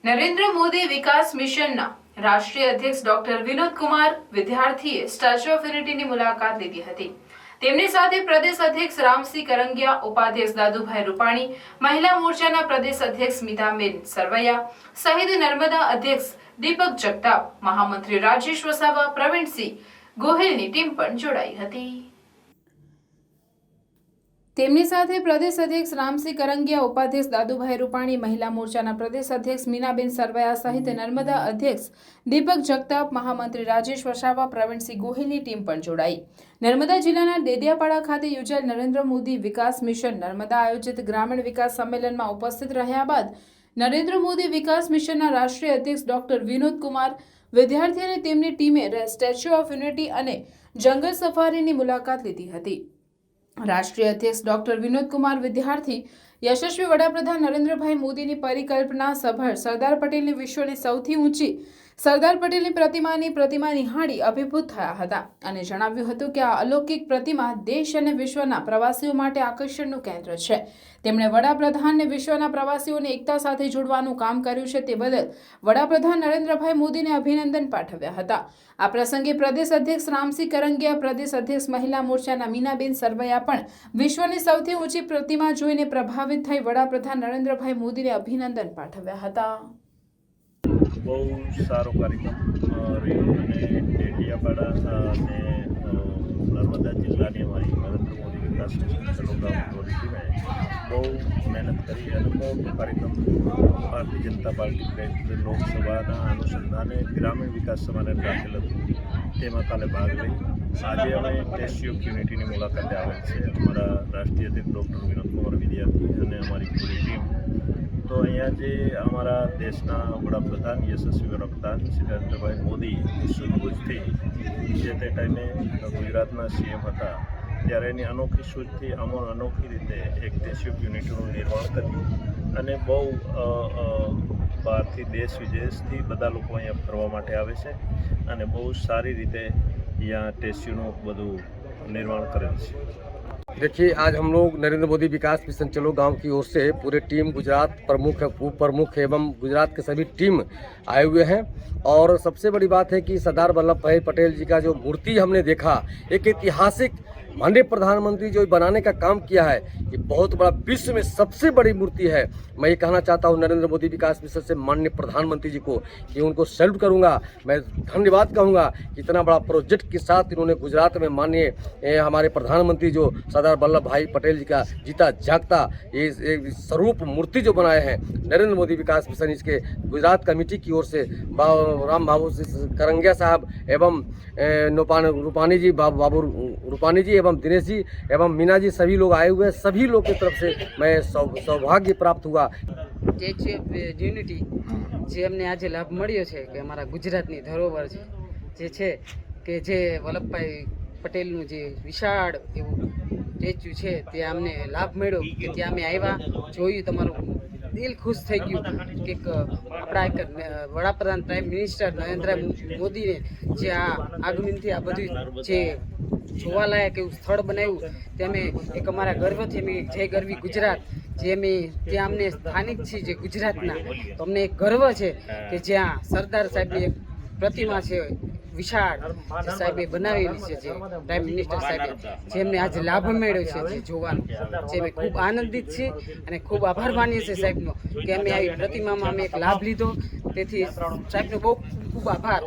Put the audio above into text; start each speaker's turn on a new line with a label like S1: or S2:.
S1: નરેન્દ્ર મોદી વિકાસ મિશનના રાષ્ટ્રીય અધ્યક્ષ ડોક્ટર વિનોદ કુમાર વિદ્યાર્થીએ સ્ટેચ્યુ ઓફ યુનિટીની મુલાકાત લીધી હતી। તેમની સાથે પ્રદેશ અધ્યક્ષ રામસિંહ કરંગિયા, ઉપાધ્યક્ષ દાદુભાઈ રૂપાણી, મહિલા મોરચાના પ્રદેશ અધ્યક્ષ સ્મિતાબેન સરવૈયા સહિત નર્મદા અધ્યક્ષ દીપક જગતાપ, મહામંત્રી રાજેશ વસાવા, પ્રવીણસિંહ ગોહિલની ટીમ પણ જોડાઈ હતી। તેમની સાથે પ્રદેશ અધ્યક્ષ રામસિંહ કરંગિયા, ઉપાધ્યક્ષ દાદુભાઈ રૂપાણી, મહિલા મોરચાના પ્રદેશ અધ્યક્ષ મીનાબેન સરવૈયા સહિત નર્મદા અધ્યક્ષ દીપક જગતાપ, મહામંત્રી રાજેશ વસાવા, પ્રવીણસિંહ ગોહિલની ટીમ પણ જોડાઈ। નર્મદા જિલ્લાના ડેડિયાપાડા ખાતે યોજાયેલ નરેન્દ્ર મોદી વિકાસ મિશન નર્મદા આયોજિત ગ્રામીણ વિકાસ સંમેલનમાં ઉપસ્થિત રહ્યા બાદ નરેન્દ્ર મોદી વિકાસ મિશનના રાષ્ટ્રીય અધ્યક્ષ ડોક્ટર વિનોદ કુમાર વિદ્યાર્થી અને તેમની ટીમે સ્ટેચ્યુ ઓફ યુનિટી અને જંગલ સફારીની મુલાકાત લીધી હતી। રાષ્ટ્રીય અધ્યક્ષ ડોક્ટર વિનોદ કુમાર વિદ્યાર્થી યશસ્વી વડાપ્રધાન નરેન્દ્રભાઈ મોદીની પરિકલ્પના સભર સરદાર પટેલની વિશ્વની સૌથી ઊંચી સરદાર પટેલની પ્રતિમા નિહાળી અભિભૂત થયા હતા અને જણાવ્યું હતું કે આ અલૌકિક પ્રતિમા દેશ અને વિશ્વના પ્રવાસીઓ માટે આકર્ષણનું કેન્દ્ર છે। તેમણે વડાપ્રધાનને વિશ્વના પ્રવાસીઓને એકતા સાથે જોડવાનું કામ કર્યું છે તે બદલ વડાપ્રધાન નરેન્દ્રભાઈ મોદીને અભિનંદન પાઠવ્યા હતા। આ પ્રસંગે પ્રદેશ અધ્યક્ષ રામસિંહ કરંગિયા, પ્રદેશ અધ્યક્ષ મહિલા મોરચાના મીનાબેન સરવૈયા પણ વિશ્વની સૌથી ઊંચી પ્રતિમા જોઈને પ્રભાવિત થઈ વડાપ્રધાન નરેન્દ્રભાઈ મોદીને અભિનંદન પાઠવ્યા હતા।
S2: બહુ સારો કાર્યક્રમ રહ્યો અને ડેડિયાપાડા અને નર્મદા જિલ્લાની અમારી નરેન્દ્ર મોદી વિકાસ મિશન ટીમે બહુ મહેનત કરી અને બહુ કાર્યક્રમ ભારતીય જનતા પાર્ટી પ્રેરિત લોકસભાના અનુસંધાને ગ્રામીણ વિકાસ સમાને રાખેલ હતું, તેમાં કાલે ભાગ લઈ આજે અમે સ્ટેચ્યુ ઓફ યુનિટીની મુલાકાતે આવેલ છે। અમારા રાષ્ટ્રીય અધ્યક્ષ ડૉક્ટર વિનોદ કુમાર વિદ્યાર્થી અને અમારી પૂરી ટીમ તો અહીંયા જે અમારા દેશના વડાપ્રધાન યશસ્વી વડાપ્રધાન શ્રી નરેન્દ્રભાઈ મોદી સૂઝબૂઝથી જે તે ટાઈમે ગુજરાતના સીએમ હતા ત્યારે એની અનોખી સૂઝથી અનોખી રીતે એક સ્ટેચ્યુ ઓફ યુનિટીનું નિર્માણ કર્યું અને બહુ બહારથી દેશ વિદેશથી બધા લોકો અહીંયા ફરવા માટે આવે છે અને બહુ સારી રીતે यहाँ स्टेच्यू બધું निर्माण करें છે।
S3: देखिए, आज हम लोग नरेंद्र मोदी विकास मिशन चलो गांव की ओर से पूरे टीम गुजरात प्रमुख, उप प्रमुख एवं गुजरात के सभी टीम आए हुए हैं और सबसे बड़ी बात है कि सरदार वल्लभ भाई पटेल जी का जो मूर्ति हमने देखा, एक ऐतिहासिक माननीय प्रधानमंत्री जो बनाने का काम किया है, ये बहुत बड़ा विश्व में सबसे बड़ी मूर्ति है। मैं ये कहना चाहता हूँ नरेंद्र मोदी विकास मिशन से माननीय प्रधानमंत्री जी को कि उनको सैल्यूट करूँगा, मैं धन्यवाद कहूँगा कि इतना बड़ा प्रोजेक्ट के साथ इन्होंने गुजरात में माननीय हमारे प्रधानमंत्री जो सरदार वल्लभ भाई पटेल जी का जीता जागता ये स्वरूप मूर्ति जो बनाए हैं नरेंद्र मोदी विकास मिशन, इसके गुजरात कमेटी की ओर से राम बाबू करंगिया साहब एवं रूपानी जी, बाबू रूपानी जी एवं दिनेश जी एवं मीना जी सभी लोग आए हुए हैं। सभी लोग की तरफ से मैं सौभाग्य प्राप्त हुआ।
S4: સ્ટેચ્યુ ઓફ યુનિટી જે અમને આજે લાભ મળ્યો છે કે અમારા ગુજરાતની ધરોહર જે છે કે જે વલ્લભભાઈ પટેલનું જે વિશાળ એવું સ્ટેચ્યુ છે ત્યાં અમને લાભ મળ્યો કે ત્યાં અમે આવ્યા, જોયું, તમારું દિલ ખુશ થઈ ગયું કે આપણા એક વડાપ્રધાન પ્રાઇમ મિનિસ્ટર નરેન્દ્ર મોદીને જે આ આગમનથી આ બધું જે જોવાલાયક એવું સ્થળ બનાવ્યું તે અમે એક અમારા ગર્વથી અમે જય ગરવી ગુજરાત જે અમે ત્યાં અમને સ્થાનિક છીએ જે ગુજરાતના, તો અમને એક ગર્વ છે કે જ્યાં સરદાર સાહેબની એક પ્રતિમા છે વિશાળ જે સાહેબે બનાવેલી છે, જે પ્રાઇમ મિનિસ્ટર સાહેબે જે એમને આજે લાભ મળ્યો છે જે જોવાનો, જે અમે ખૂબ આનંદિત છીએ અને ખૂબ આભાર માનીએ છીએ સાહેબનો કે અમે આવી પ્રતિમામાં અમે એક લાભ લીધો, તેથી સાહેબનો બહુ ખૂબ આભાર।